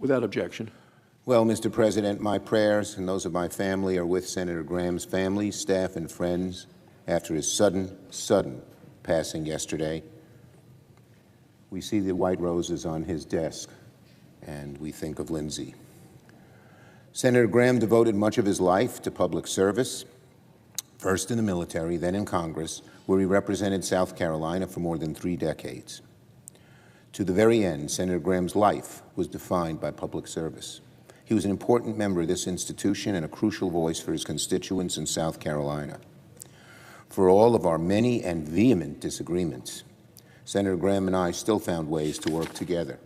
Without objection. Well, Mr. President, my prayers and those of my family are with Senator Graham's family, staff, and friends after his sudden passing yesterday. We see the white roses on his desk, and we think of Lindsey. Senator Graham devoted much of his life to public service, first in the military, then in Congress, where he represented South Carolina for more than 3 decades. To the very end, Senator Graham's life was defined by public service. He was an important member of this institution and a crucial voice for his constituents in South Carolina. For all of our many and vehement disagreements, Senator Graham and I still found ways to work together.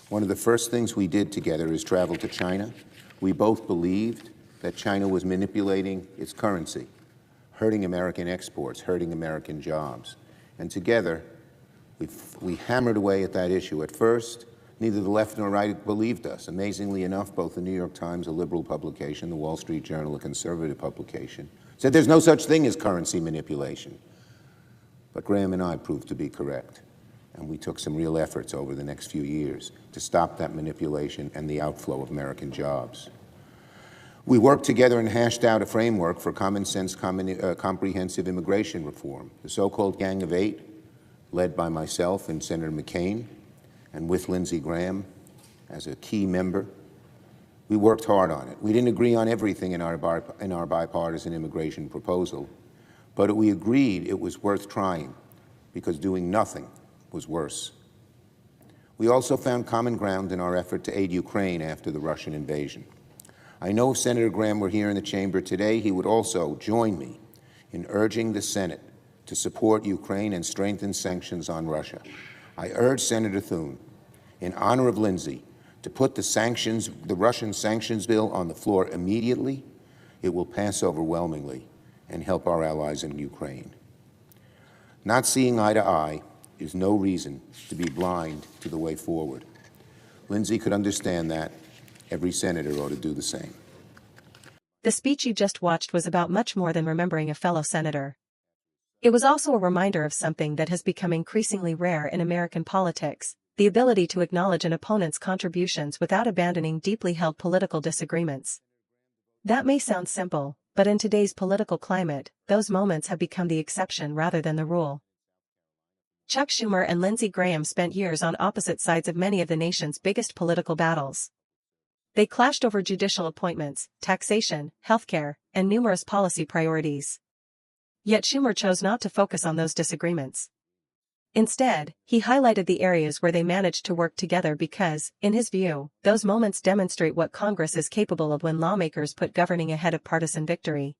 One of the first things we did together is travel to China. We both believed that China was manipulating its currency, hurting American exports, hurting American jobs. And together, we hammered away at that issue. At first, neither the left nor right believed us. Amazingly enough, both the New York Times, a liberal publication, the Wall Street Journal, a conservative publication, said there's no such thing as currency manipulation. But Graham and I proved to be correct, and we took some real efforts over the next few years to stop that manipulation and the outflow of American jobs. We worked together and hashed out a framework for common-sense, comprehensive immigration reform, the so-called Gang of Eight, led by myself and Senator McCain, and with Lindsey Graham as a key member. We worked hard on it. We didn't agree on everything in our bipartisan immigration proposal, but we agreed it was worth trying because doing nothing was worse. We also found common ground in our effort to aid Ukraine after the Russian invasion. I know if Senator Graham were here in the chamber today, he would also join me in urging the Senate to support Ukraine and strengthen sanctions on Russia. I urge Senator Thune, in honor of Lindsey, to put the Russian sanctions bill on the floor immediately. It will pass overwhelmingly and help our allies in Ukraine. Not seeing eye to eye is no reason to be blind to the way forward. Lindsey could understand that. Every senator ought to do the same. The speech you just watched was about much more than remembering a fellow senator. It was also a reminder of something that has become increasingly rare in American politics, the ability to acknowledge an opponent's contributions without abandoning deeply held political disagreements. That may sound simple, but in today's political climate, those moments have become the exception rather than the rule. Chuck Schumer and Lindsey Graham spent years on opposite sides of many of the nation's biggest political battles. They clashed over judicial appointments, taxation, healthcare, and numerous policy priorities. Yet Schumer chose not to focus on those disagreements. Instead, he highlighted the areas where they managed to work together because, in his view, those moments demonstrate what Congress is capable of when lawmakers put governing ahead of partisan victory.